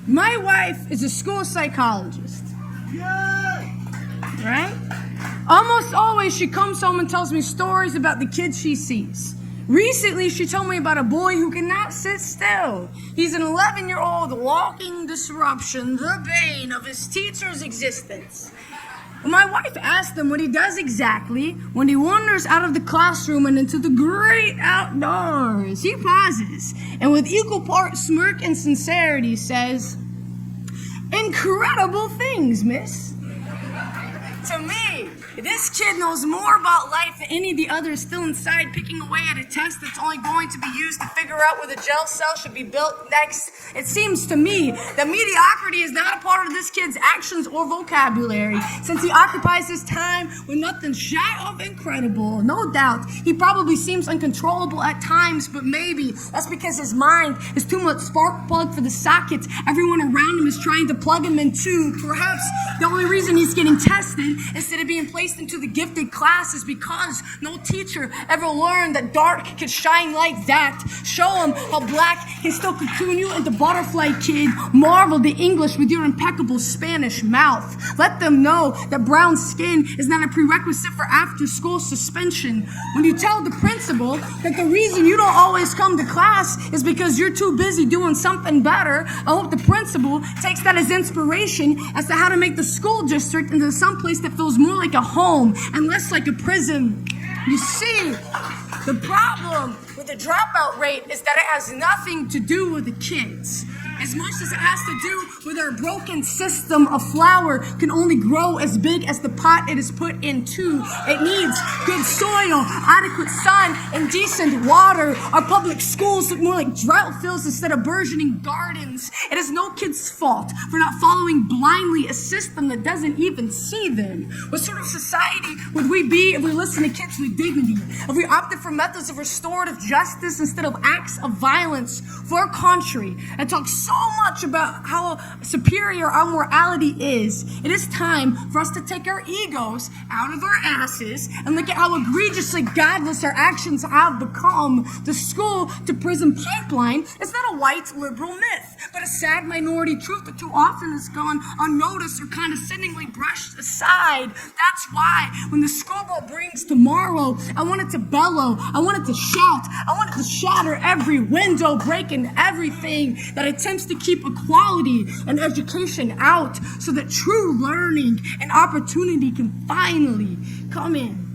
My wife is a school psychologist. Right? Almost always she comes home and tells me stories about the kids she sees. Recently, she told me about a boy who cannot sit still. He's an 11-year-old walking disruption, the bane of his teacher's existence. My wife asked him what he does exactly when he wanders out of the classroom and into the great outdoors. He pauses and with equal part smirk and sincerity says, "Incredible things, miss." To me, this kid knows more about life than any of the others still inside picking away at a test that's only going to be used to figure out where the gel cell should be built next. It seems to me that mediocrity is not a part of this kid's actions or vocabulary, since he occupies his time with nothing shy of incredible. No doubt, he probably seems uncontrollable at times, but maybe that's because his mind is too much spark plug for the sockets everyone around him is trying to plug him into. Perhaps the only reason he's getting tested instead of being placed into the gifted class is because no teacher ever learned that dark could shine like that. Show him how black can still cocoon you into butterfly, kid. Marvel the English with your impeccable Spanish mouth. Let them know that brown skin is not a prerequisite for after-school suspension. When you tell the principal that the reason you don't always come to class is because you're too busy doing something better, I hope the principal takes that as inspiration as to how to make the school district into some place that feels more like a home and less like a prison. You see, the problem with the dropout rate is that it has nothing to do with the kids, as much as it has to do with our broken system. A flower can only grow as big as the pot it is put into. It needs good soil, adequate sun, and decent water. Our public schools look more like drought fields instead of burgeoning gardens. It is no kid's fault for not following blindly a system that doesn't even see them. What sort of society would we be if we listened to kids with dignity? If we opted for methods of restorative justice instead of acts of violence for our country and talk so much about how superior our morality is? It is time for us to take our egos out of our asses and look at how egregiously godless our actions have become. The school to prison pipeline is not a white liberal myth, but a sad minority truth that too often has gone unnoticed or condescendingly brushed aside. That's why when the school bell brings tomorrow, I want it to bellow, I want it to shout, I want it to shatter every window, breaking everything that attempts to keep equality and education out, so that true learning and opportunity can finally come in.